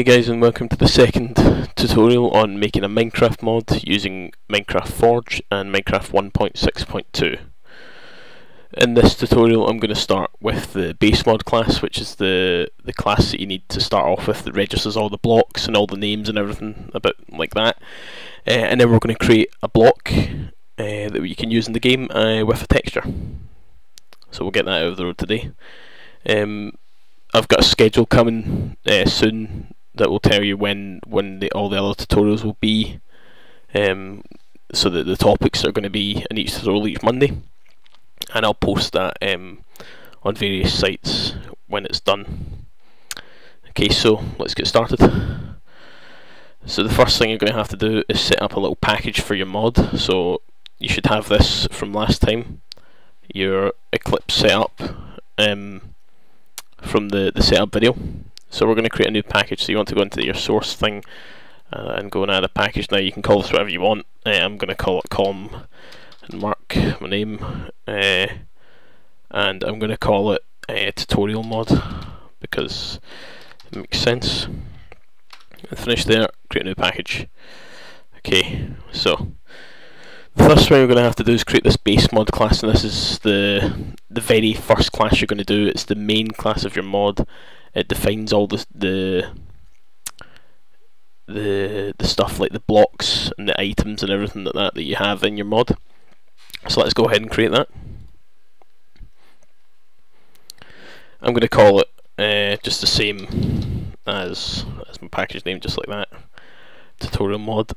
Hey guys, and welcome to the second tutorial on making a Minecraft mod using Minecraft Forge and Minecraft 1.6.2. In this tutorial I'm going to start with the base mod class, which is the class that you need to start off with that registers all the blocks and all the names and everything about like that. And then we're going to create a block that you can use in the game with a texture. So we'll get that out of the road today. I've got a schedule coming soon that will tell you when all the other tutorials will be, so that the topics are going to be in each tutorial each Monday, and I'll post that on various sites when it's done. Okay, so let's get started. So the first thing you're going to have to do is set up a little package for your mod. So you should have this from last time, your Eclipse setup from the setup video. So we're going to create a new package. So you want to go into your source thing and go and add a package. Now you can call this whatever you want. I'm going to call it com and mark my name, and I'm going to call it tutorial mod because it makes sense. And finish there, create a new package. Okay, so the first thing we're going to have to do is create this base mod class, and this is the very first class you're going to do. It's the main class of your mod. It defines all the stuff like the blocks and the items and everything like that you have in your mod. So let's go ahead and create that. I'm going to call it just the same as my package name, just like that, tutorial mod,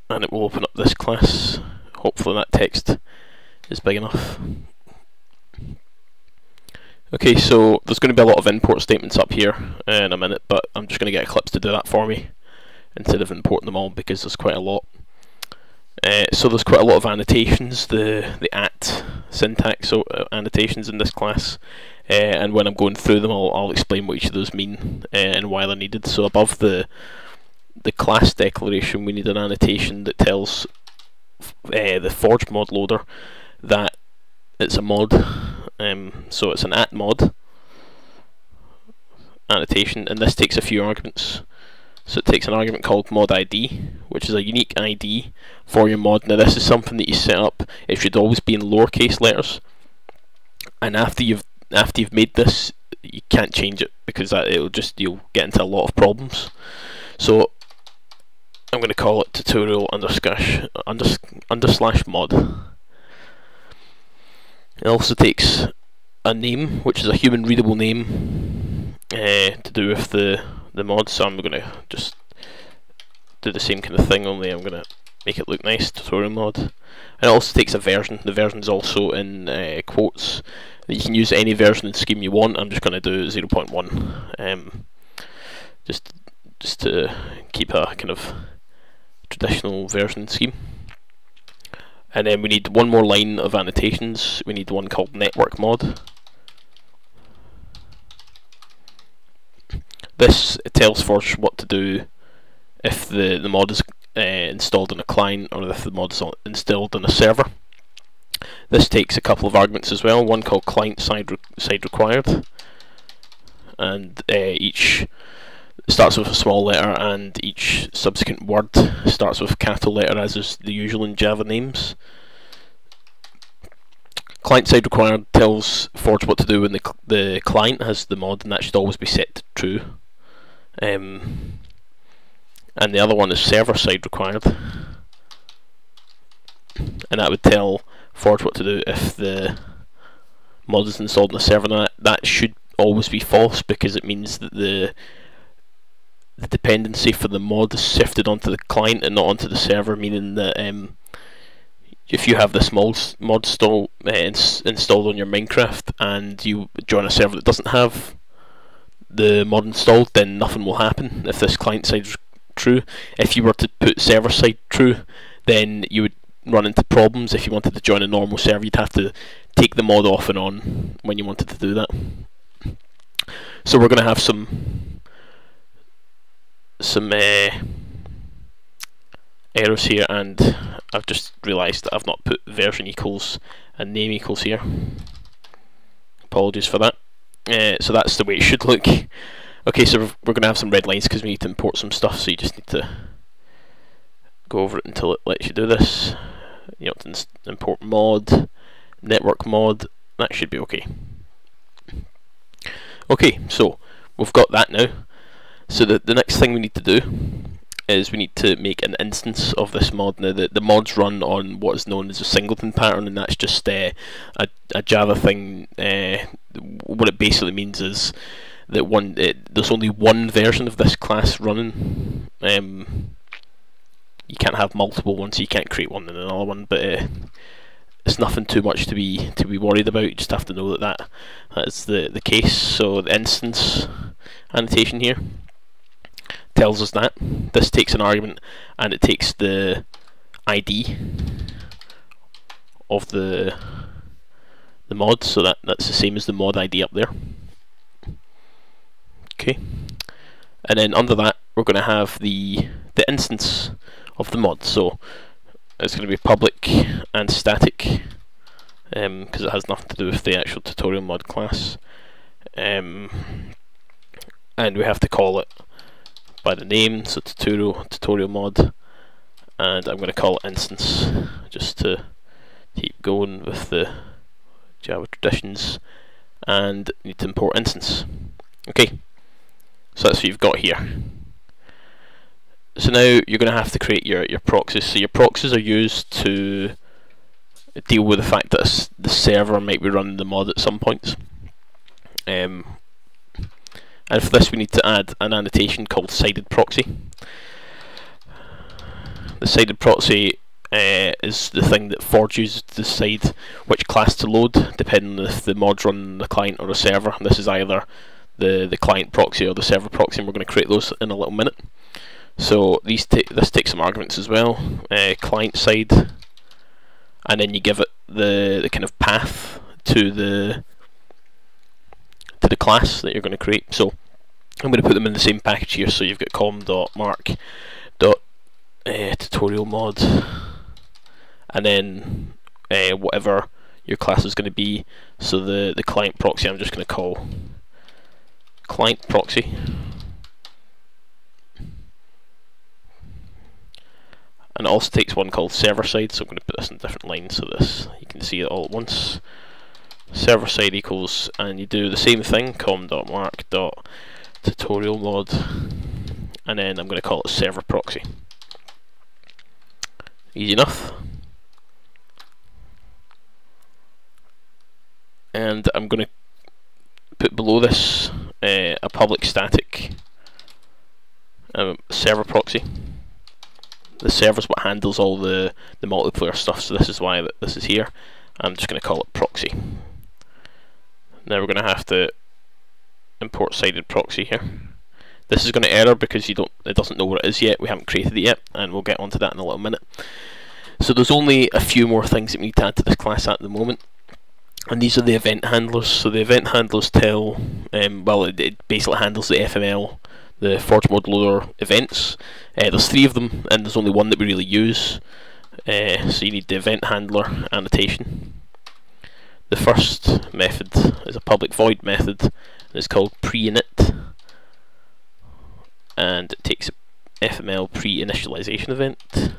and it will open up this class. Hopefully that text is big enough. Okay, so there's going to be a lot of import statements up here in a minute, but I'm just going to get Eclipse to do that for me instead of importing them all because there's quite a lot. So there's quite a lot of annotations, the at syntax annotations in this class, and when I'm going through them I'll explain what each of those mean and why they're needed. So above the class declaration we need an annotation that tells the Forge mod loader that it's a mod. So it's an at mod annotation, and this takes a few arguments. So it takes an argument called mod ID, which is a unique ID for your mod. Now this is something that you set up. It should always be in lowercase letters, and after you've made this, you can't change it because you'll get into a lot of problems. So I'm going to call it tutorial _slash mod. It also takes a name, which is a human readable name to do with the mod, so I'm going to just do the same kind of thing, only I'm going to make it look nice, tutorial mod. And it also takes a version. The version is also in quotes. You can use any version and scheme you want. I'm just going to do 0.1, just to keep a kind of traditional version scheme. And then we need one more line of annotations. We need one called network mod. This tells Forge what to do if the mod is installed on a client or if the mod is installed on a server. This takes a couple of arguments as well, one called client side required, and each starts with a small letter and each subsequent word starts with a capital letter, as is the usual in Java names. Client side required tells Forge what to do when the client has the mod, and that should always be set to true. And the other one is server side required, and that would tell Forge what to do if the mod is installed on the server. Now that should always be false because it means that the dependency for the mod is shifted onto the client and not onto the server, meaning that if you have this mod installed on your Minecraft and you join a server that doesn't have the mod installed, then nothing will happen if this client side is true. If you were to put server side true, then you would run into problems. If you wanted to join a normal server, you'd have to take the mod off and on when you wanted to do that. So we're going to have some errors here, and I've just realised that I've not put version equals and name equals here. Apologies for that. So that's the way it should look. Okay, so we're going to have some red lines because we need to import some stuff, so you just need to go over it until it lets you do this. You have to import mod, network mod, that should be okay. Okay, so we've got that now. So the next thing we need to do is we need to make an instance of this mod. Now the mods run on what is known as a singleton pattern, and that's just a Java thing. What it basically means is that there's only one version of this class running. You can't have multiple ones, so you can't create one and another one, but it's nothing too much to be worried about. You just have to know that is the case. So the instance annotation here tells us that this takes an argument and it takes the ID of the mod, so that's the same as the mod ID up there. Okay, and then under that we're going to have the instance of the mod. So it's going to be public and static, because it has nothing to do with the actual tutorial mod class, and we have to call it by the name, so tutorial mod, and I'm going to call it instance just to keep going with the Java traditions, and need to import instance. Okay, so that's what you've got here. So now you're going to have to create your proxies. So your proxies are used to deal with the fact that the server might be running the mod at some points. And for this we need to add an annotation called sided proxy. The sided proxy is the thing that Forge uses to decide which class to load, depending on if the mod's running the client or the server. And this is either the client proxy or the server proxy, and we're going to create those in a little minute. So this takes some arguments as well, client side, and then you give it the kind of path to the class that you're going to create. So I'm going to put them in the same package here. So you've got com.mark.tutorial mod, and then whatever your class is going to be. So the client proxy I'm just going to call client proxy. And it also takes one called server side, so I'm going to put this in a different line so this you can see it all at once. Server side equals, and you do the same thing, com.mark.tutorial mod, and then I'm going to call it server proxy. Easy enough. And I'm going to put below this a public static server proxy. The server's what handles all the multiplayer stuff, so this is why this is here. I'm just going to call it proxy. Now we're going to have to import sided proxy here. This is going to error because it doesn't know what it is yet. We haven't created it yet, and we'll get onto that in a little minute. So there's only a few more things that we need to add to this class at the moment, and these are the event handlers. So the event handlers tell, well, it basically handles the FML, the Forge Mod Loader events. There's 3 of them, and there's only one that we really use. So you need the event handler annotation. The first method is a public void method, and it's called pre-init, and it takes a FML pre-initialization event.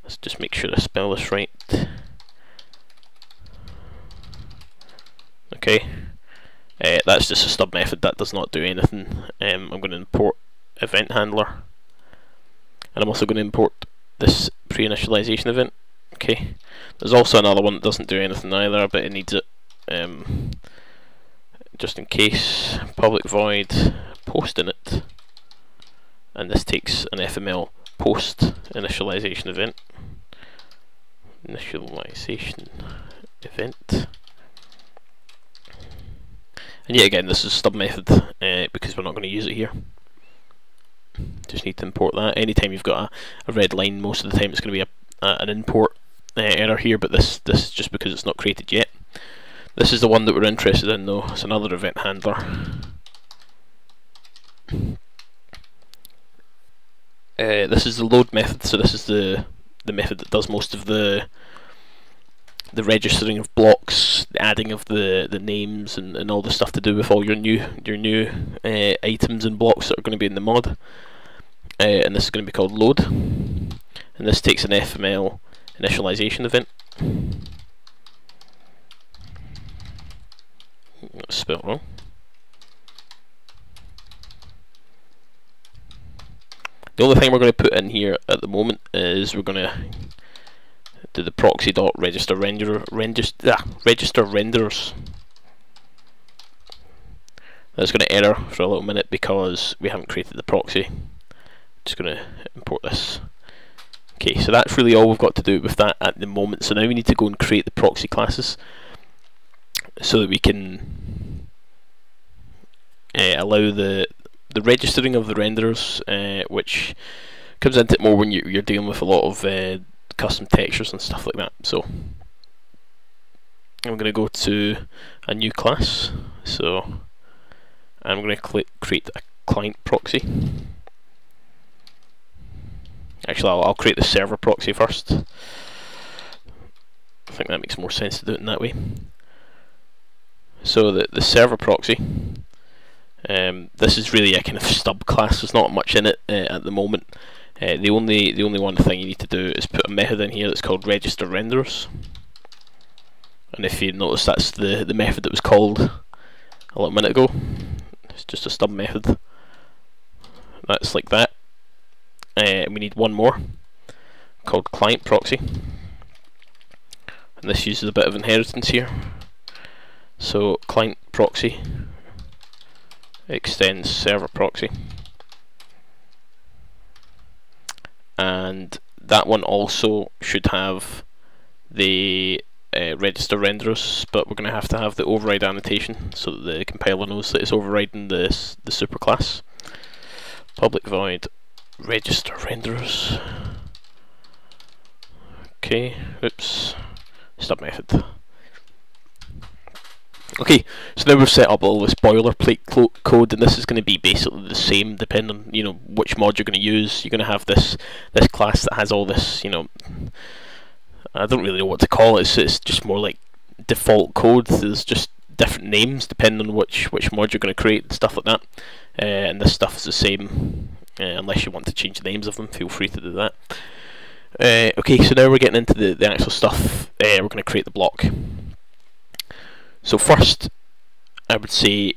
Let's just make sure I spell this right. Okay. That's just a stub method, that does not do anything. I'm going to import event handler, and I'm also going to import this pre-initialization event. Okay, there's also another one that doesn't do anything either, but it needs it just in case. Public void post init, and this takes an FML post initialization event. And yet again, this is a stub method because we're not going to use it here. Just need to import that. Anytime you've got a red line, most of the time it's going to be an import error here, but this is just because it's not created yet. This is the one that we're interested in though. It's another event handler. This is the load method, so this is the method that does most of the the registering of blocks, the adding of the names, and all the stuff to do with all your new items and blocks that are going to be in the mod. And this is going to be called load, and this takes an FML initialization event. That's spelled wrong. The only thing we're going to put in here at the moment is we're going to do the proxy.register register renderers. That's going to error for a little minute because we haven't created the proxy. Just going to import this. Okay, so that's really all we've got to do with that at the moment. So now we need to go and create the proxy classes so that we can allow the registering of the renderers, which comes into it more when you're dealing with a lot of custom textures and stuff like that. So I'm going to go to a new class. So I'm going to create a client proxy. Actually, I'll create the server proxy first. I think that makes more sense to do it in that way. So the server proxy, this is really a kind of stub class. There's not much in it at the moment. The only one thing you need to do is put a method in here that's called register renderers. And if you notice, that's the method that was called a little minute ago. It's just a stub method. That's like that. We need one more called client proxy, and this uses a bit of inheritance here. So client proxy extends server proxy, and that one also should have the register renderers, but we're going to have the override annotation so that the compiler knows that it's overriding the superclass. Public void register renderers. Okay, oops, stub method. Okay, so now we've set up all this boilerplate code, and this is going to be basically the same depending on which mod you're going to use. You're going to have this class that has all this, I don't really know what to call it. It's just more like default code. There's just different names depending on which mod you're going to create and stuff like that. And this stuff is the same. Unless you want to change the names of them, feel free to do that. Okay, so now we're getting into the actual stuff. We're going to create the block. So first, I would say,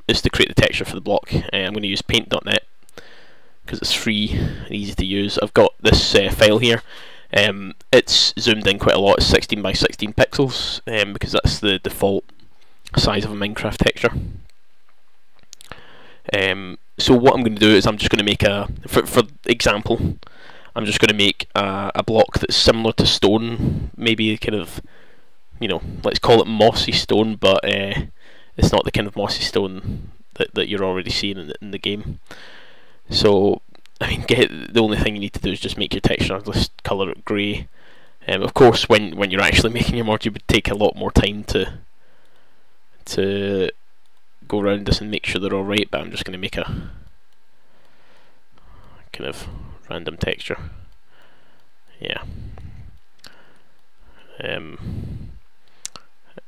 is to create the texture for the block. I'm going to use paint.net because it's free and easy to use. I've got this file here. It's zoomed in quite a lot. It's 16 by 16 pixels because that's the default size of a Minecraft texture. So what I'm going to do is I'm just going to make for example, I'm just going to make a block that's similar to stone, maybe kind of, let's call it mossy stone, but it's not the kind of mossy stone that you're already seeing in the game. So, I mean, the only thing you need to do is just make your texture, just colour it grey. Of course, when you're actually making your mod, you would take a lot more time to go around this and make sure they're all right, but I'm just going to make a kind of random texture. Yeah.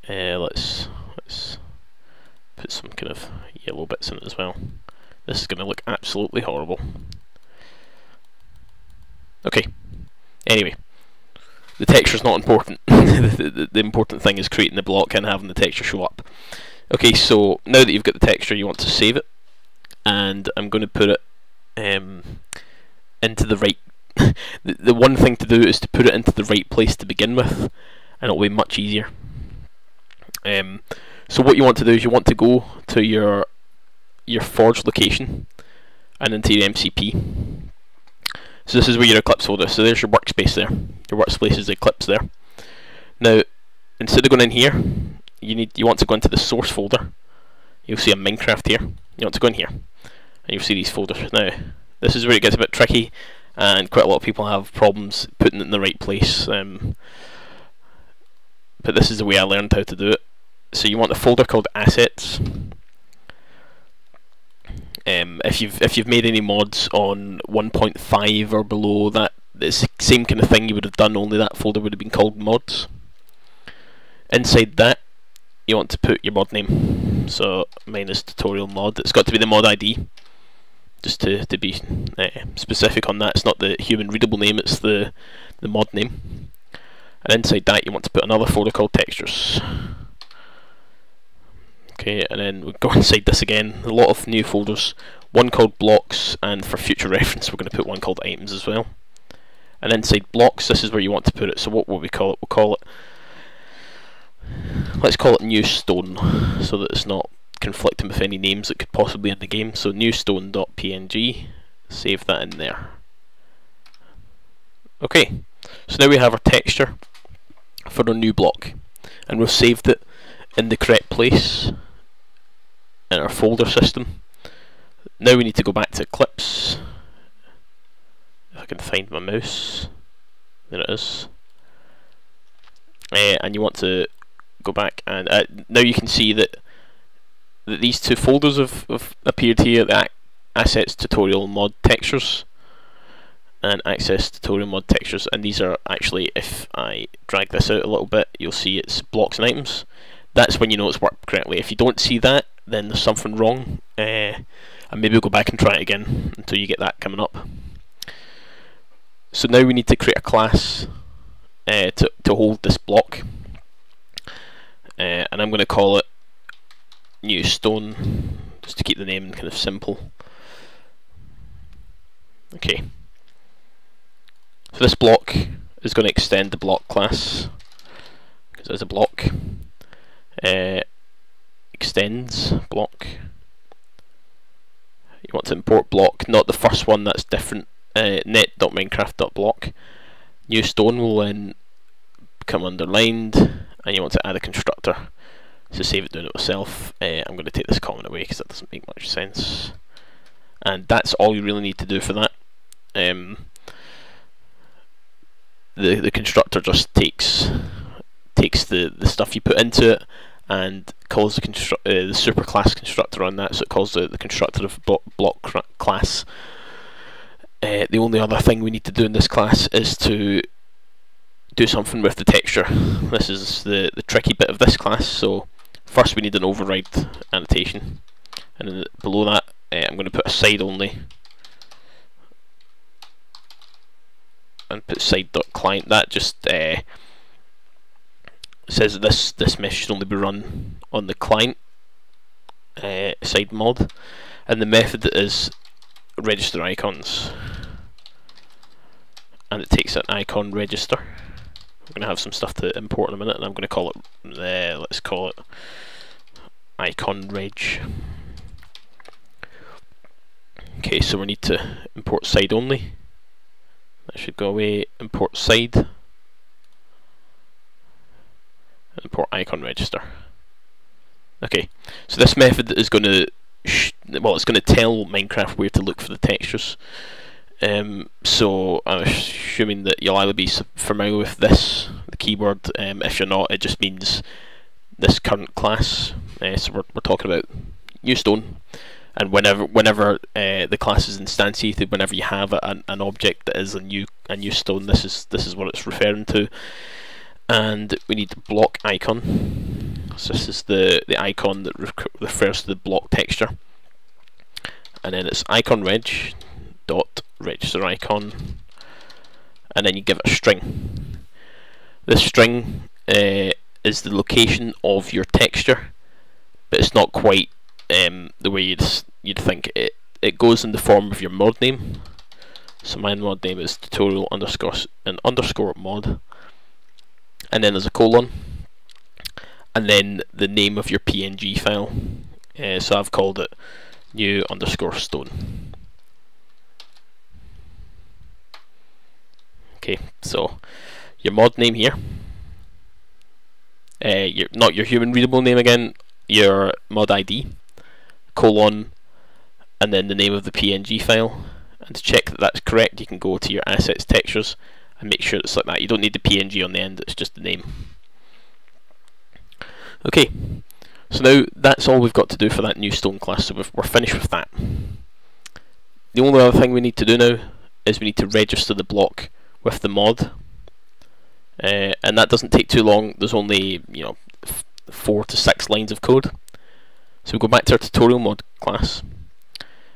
Let's put some kind of yellow bits in it as well. This is going to look absolutely horrible. Okay. Anyway, the texture's not important. the important thing is creating the block and having the texture show up. Okay, so now that you've got the texture, you want to save it, and I'm going to put it into the right. The one thing to do is to put it into the right place to begin with, and it'll be much easier. So what you want to do is you want to go to your Forge location and into your MCP. So this is where your Eclipse folder. So there's your workspace there. Your workspace is the Eclipse there. Now, instead of going in here, you want to go into the source folder. You'll see a Minecraft here. You want to go in here, and you'll see these folders. Now, this is where it gets a bit tricky, and quite a lot of people have problems putting it in the right place. But this is the way I learned how to do it. So you want a folder called Assets. If you've made any mods on 1.5 or below, that it's the same kind of thing you would have done, only that folder would have been called Mods. Inside that, you want to put your mod name. So mine is tutorial mod. It's got to be the mod ID, just to be specific on that. It's not the human readable name, it's the mod name. And inside that you want to put another folder called textures. Okay, and then we go inside this again, a lot of new folders, one called blocks, and for future reference we're going to put one called items as well. And inside blocks, this is where you want to put it. So what will we call it? We'll call it, let's call it new stone, so that it's not conflicting with any names that could possibly be in the game. So newstone.png, save that in there. Okay, so now we have our texture for our new block, and we've saved it in the correct place in our folder system. Now we need to go back to Eclipse. If I can find my mouse, there it is. And you want to go back, and now you can see that these two folders have appeared here: the assets tutorial mod textures and access tutorial mod textures. And these are actually, if I drag this out a little bit, you'll see it's blocks and items. That's when you know it's worked correctly. If you don't see that, then there's something wrong, and maybe we'll go back and try it again until you get that coming up. So now we need to create a class to hold this block, and I'm going to call it new stone, just to keep the name kind of simple. Okay, so this block is going to extend the block class, because there's a block. Extends block. You want to import block, not the first one, that's different. Net.minecraft.block. New stone will then become underlined, and you want to add a constructor. So save it doing it myself. I'm going to take this comment away because that doesn't make much sense. And that's all you really need to do for that. The constructor just takes the stuff you put into it and calls the superclass constructor on that, so it calls the constructor of block class. The only other thing we need to do in this class is to do something with the texture. This is the tricky bit of this class. So first we need an override annotation, and then below that I'm going to put a side only and put side.client. That just says that this mesh should only be run on the client side mod, and the method is register icons, and it takes an icon register. We're going to have some stuff to import in a minute, and I'm going to call it let's call it icon reg. Okay, so we need to import side only. That should go away. Import side. Import icon register. Okay, so this method is going to it's going to tell Minecraft where to look for the textures. So I'm assuming that you'll either be familiar with this, the keyword. If you're not, it just means this current class. So we're talking about new stone, and whenever the class is instantiated, whenever you have an object that is a new stone, this is what it's referring to. And we need the block icon. So this is the icon that refers to the block texture, and then it's icon reg dot register icon, and then you give it a string. This string is the location of your texture, but it's not quite the way you'd think. It goes in the form of your mod name. So my mod name is tutorial underscore mod, and then there's a colon, and then the name of your PNG file. So I've called it new underscore stone. Okay, so your mod name here, not your human readable name again, your mod ID, colon, and then the name of the PNG file. And to check that that's correct, you can go to your assets textures and make sure it's like that. You don't need the PNG on the end, it's just the name. Okay, so now that's all we've got to do for that new stone class, so we're finished with that. The only other thing we need to do now is we need to register the block with the mod, and that doesn't take too long. There's only 4 to 6 lines of code. So we go back to our tutorial mod class,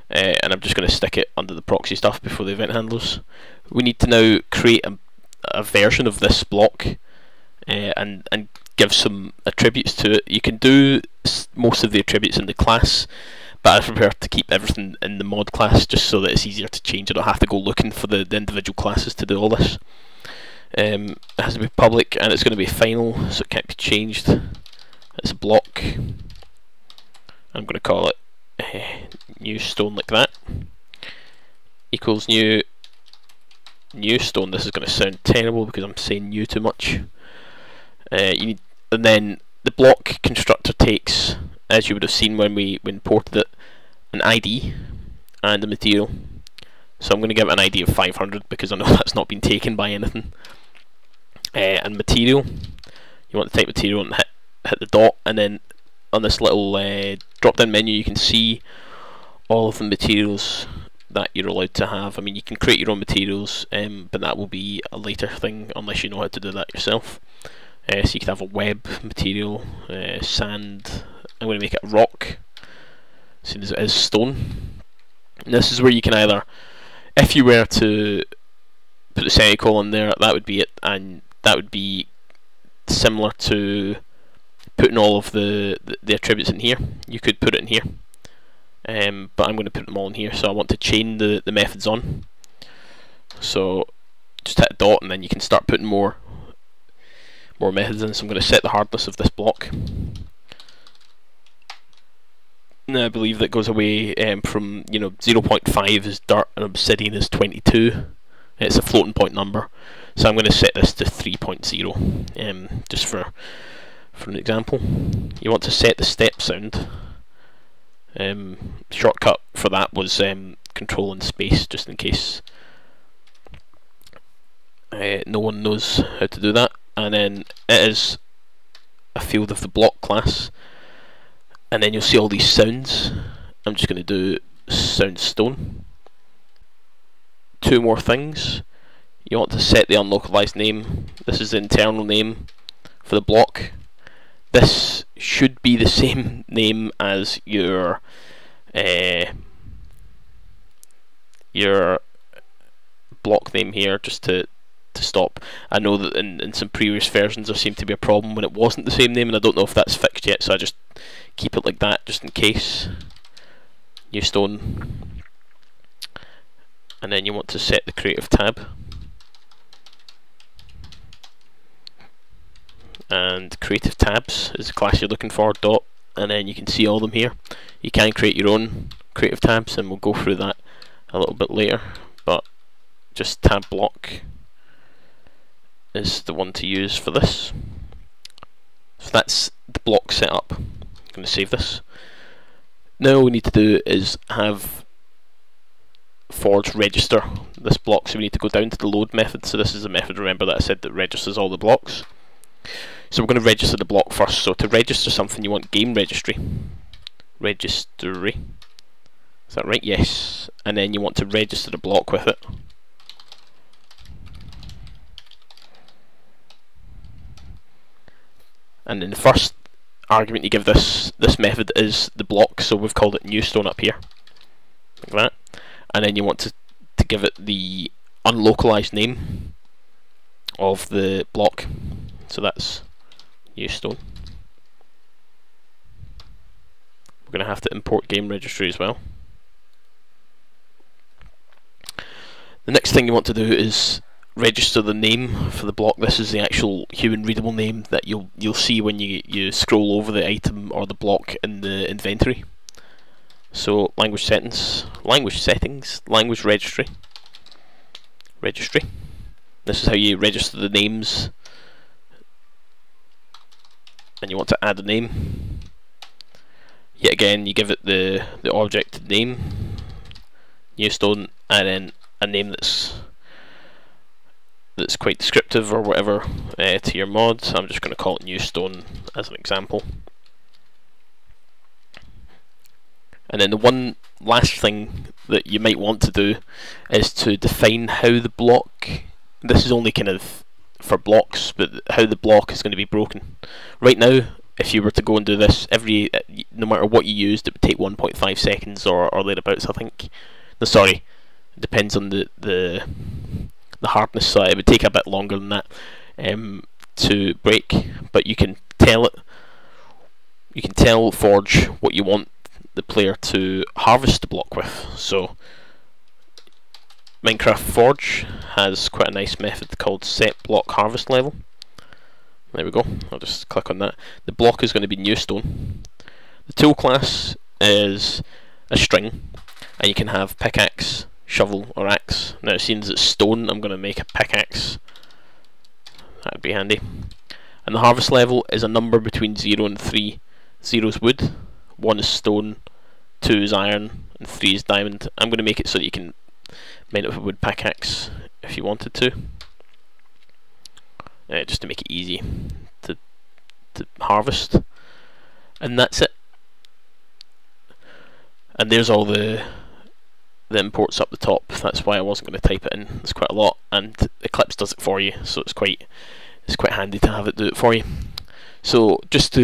and I'm just going to stick it under the proxy stuff before the event handlers. We need to now create a version of this block and give some attributes to it. You can do most of the attributes in the class, but I prefer to keep everything in the mod class just so that it's easier to change. I don't have to go looking for the individual classes to do all this. It has to be public, and it's going to be final, so it can't be changed. It's a block. I'm going to call it new stone, like that. Equals new stone. This is going to sound terrible because I'm saying new too much. And then the block constructor takes, as you would have seen when we imported it, an ID and a material. So I'm going to give it an ID of 500 because I know that's not been taken by anything. And material, you want to type material and hit the dot, and then on this little drop down menu you can see all of the materials that you're allowed to have. I mean, you can create your own materials, but that will be a later thing unless you know how to do that yourself. So you can have a web material, sand. I'm going to make it a rock, seeing as it is stone. And this is where you can either, if you were to put a semicolon there, that would be it, and that would be similar to putting all of the attributes in here. You could put it in here, but I'm going to put them all in here, so I want to chain the methods on. So just hit a dot and then you can start putting more methods in. So I'm going to set the hardness of this block. Now I believe that goes away from 0.5 is dirt and obsidian is 22. It's a floating point number, so I'm going to set this to 3.0 just for an example. You want to set the step sound. Shortcut for that was control and space, just in case no one knows how to do that. And then it is a field of the block class, and then you'll see all these sounds. I'm just going to do sound stone. Two more things. You want to set the unlocalized name. This is the internal name for the block. This should be the same name as your block name here, just to stop. I know that in some previous versions there seemed to be a problem when it wasn't the same name, and I don't know if that's fixed yet, so I just keep it like that just in case. New stone. And then you want to set the creative tab. And creative tabs is the class you're looking for, dot, and then you can see all of them here. You can create your own creative tabs, and we'll go through that a little bit later, but just tab block is the one to use for this. So that's the block set up. I'm going to save this. Now all we need to do is have Forge register this block, so we need to go down to the load method. So this is the method, remember, that I said that registers all the blocks. So we're going to register the block first. So to register something, you want game registry. Registry. Is that right? Yes. And then you want to register the block with it. And then the first argument you give this method is the block, so we've called it new stone up here, like that. And then you want to give it the unlocalized name of the block, so that's new stone. We're going to have to import game registry as well. The next thing you want to do is register the name for the block. This is the actual human readable name that you'll see when you scroll over the item or the block in the inventory. So language settings, language registry. This is how you register the names, and you want to add a name. Yet again, you give it the object name, new stone, and then a name that's quite descriptive or whatever to your mod. So I'm just going to call it new stone as an example. And then the one last thing that you might want to do is to define how the block, this is only kind of for blocks, but how the block is going to be broken. Right now if you were to go and do this, no matter what you used, it would take 1.5 seconds or thereabouts, I think. No, sorry, it depends on the hardness, so it would take a bit longer than that to break. But you can tell it. You can tell Forge what you want the player to harvest the block with. So Minecraft Forge has quite a nice method called set block harvest level. There we go, I'll just click on that. The block is going to be new stone. The tool class is a string, and you can have pickaxe, shovel or axe. Now seeing as it's stone, I'm going to make a pickaxe. That would be handy. And the harvest level is a number between 0 and 3. 0 is wood, 1 is stone, 2 is iron, and 3 is diamond. I'm going to make it so that you can mine it with a wood pickaxe if you wanted to. Just to make it easy to harvest, and that's it. And there's all the imports up the top. That's why I wasn't going to type it in. It's quite a lot, and Eclipse does it for you, so it's quite handy to have it do it for you. So just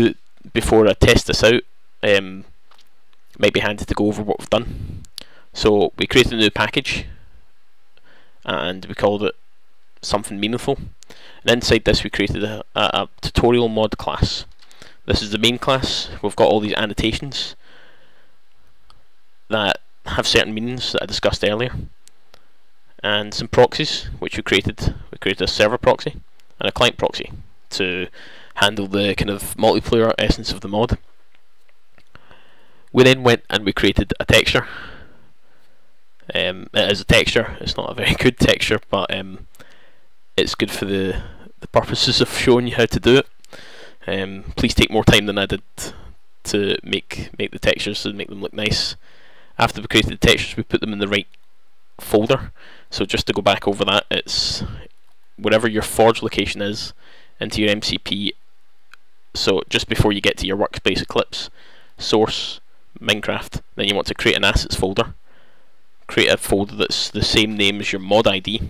before I test this out, it might be handy to go over what we've done. So we created a new package, and we called it something meaningful. And inside this we created a tutorial mod class. This is the main class. We've got all these annotations that have certain meanings that I discussed earlier, and some proxies which we created. We created a server proxy and a client proxy to handle the kind of multiplayer essence of the mod. We then went and we created a texture. It is a texture. It's not a very good texture, but it's good for the purposes of showing you how to do it. Please take more time than I did to make the textures and make them look nice. After we created the textures, we put them in the right folder. So just to go back over that, it's wherever your Forge location is, into your MCP. So just before you get to your workspace Eclipse, source, Minecraft, then you want to create an assets folder. Create a folder that's the same name as your mod ID,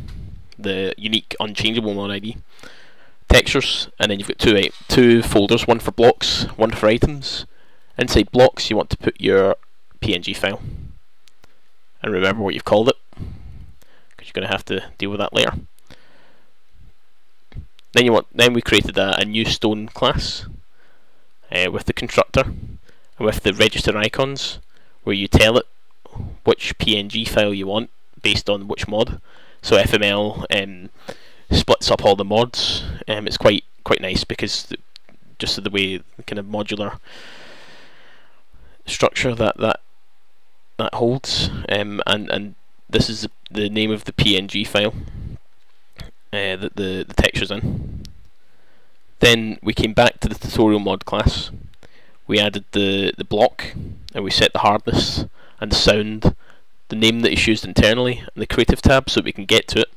the unique unchangeable mod ID, textures, and then you've got two folders, one for blocks, one for items. Inside blocks you want to put your PNG file, and remember what you've called it, because you're going to have to deal with that later. Then we created a new stone class with the constructor and with the register icons, where you tell it which PNG file you want based on which mod. So FML splits up all the mods. It's quite nice because just the way the kind of modular structure that holds, and this is the name of the PNG file that the texture's in. Then we came back to the tutorial mod class. We added the block, and we set the hardness and the sound, the name that is used internally, and the creative tab so we can get to it.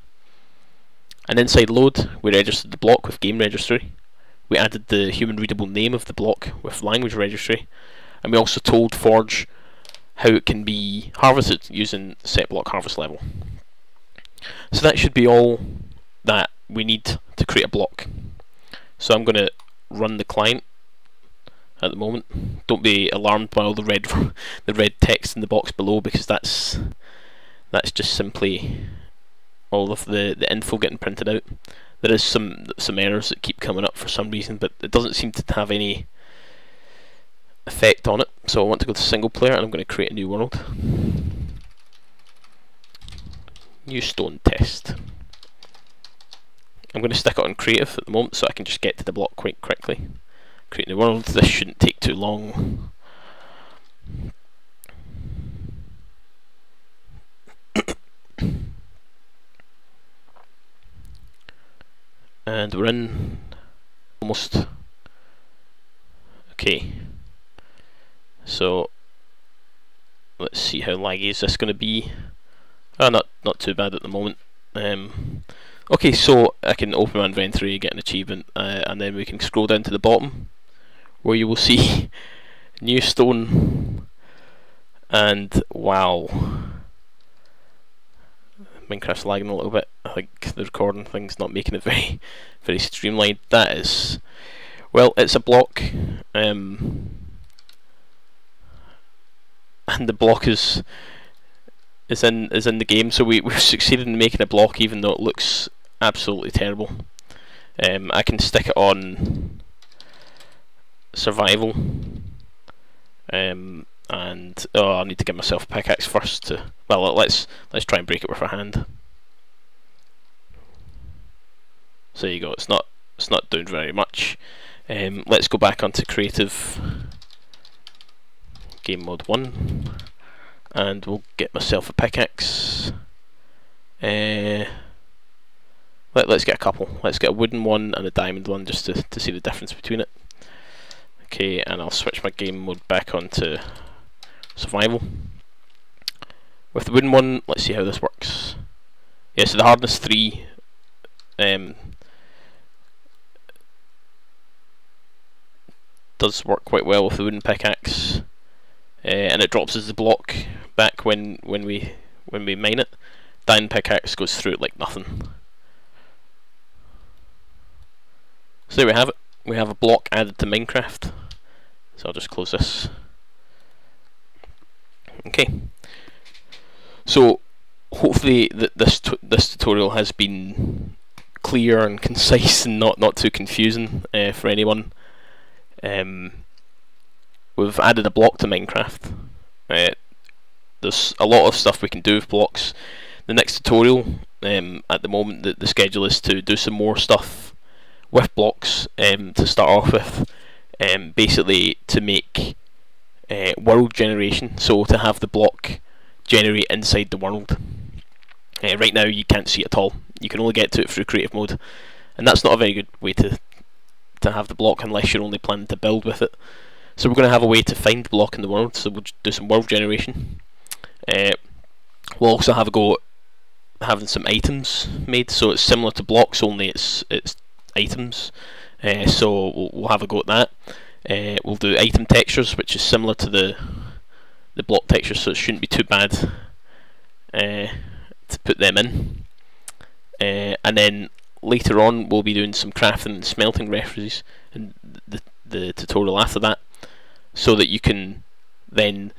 And inside load, we registered the block with game registry. We added the human readable name of the block with language registry, and we also told Forge how it can be harvested using set block harvest level. So that should be all that we need to create a block. So I'm going to run the client at the moment. Don't be alarmed by all the red text in the box below, because that's just simply all of the info getting printed out. There is some errors that keep coming up for some reason, but it doesn't seem to have any effect on it. So I want to go to single player, and I'm going to create a new world. New stone test. I'm going to stick it on creative at the moment so I can just get to the block quite quickly. Create a new world. This shouldn't take too long. And we're in almost. Okay, so let's see how laggy is this going to be. Not too bad at the moment. Okay, so I can open my inventory, get an achievement, and then we can scroll down to the bottom where you will see new stone, and wow, Minecraft's lagging a little bit. I think the recording thing's not making it very streamlined. That is Well, it's a block, and the block is in the game. So we've succeeded in making a block, even though it looks absolutely terrible. I can stick it on survival, and I need to give myself a pickaxe first. Well, let's try and break it with our hand. So there you go. It's not doing very much. Let's go back onto creative game mode 1, and we'll get myself a pickaxe. Let's get a couple. Let's get a wooden one and a diamond one, just to see the difference between it. Okay, and I'll switch my game mode back onto survival. With the wooden one, let's see how this works. Yeah, so the hardness 3 does work quite well with the wooden pickaxe, and it drops us the block back when we mine it. Diamond pickaxe goes through it like nothing. So there we have it. We have a block added to Minecraft. So I'll just close this. Okay. So hopefully this tutorial has been clear and concise and not too confusing for anyone. We've added a block to Minecraft. There's a lot of stuff we can do with blocks. The next tutorial, at the moment, the schedule is to do some more stuff with blocks to start off with. Basically to make world generation, so to have the block generate inside the world. Right now you can't see it at all. You can only get to it through creative mode, and that's not a very good way to have the block unless you're only planning to build with it. So we're going to have a way to find the block in the world, so we'll do some world generation. We'll also have a go at having some items made, so it's similar to blocks, only it's items. So we'll have a go at that. We'll do item textures, which is similar to the block textures, so it shouldn't be too bad to put them in. And then later on we'll be doing some crafting and smelting references in the tutorial after that, so that you can then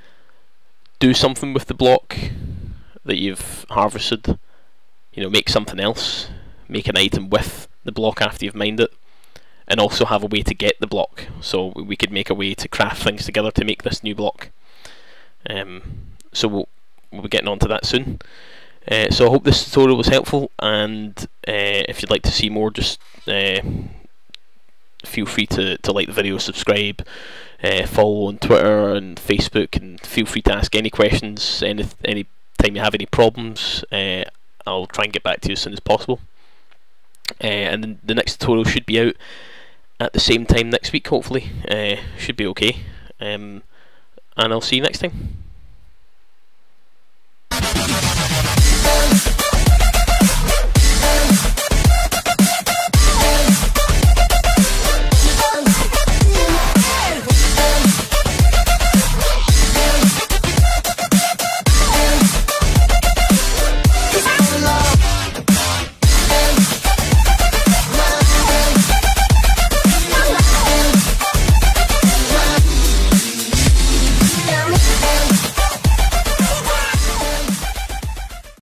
do something with the block that you've harvested. You know, make something else, make an item with the block after you've mined it, and also have a way to get the block. So we could make a way to craft things together to make this new block. So we'll be getting on to that soon. So I hope this tutorial was helpful, and if you'd like to see more, just feel free to like the video, subscribe, follow on Twitter and Facebook, and feel free to ask any questions any time you have any problems. I'll try and get back to you as soon as possible. And then the next tutorial should be out at the same time next week, hopefully. Should be okay. And I'll see you next time.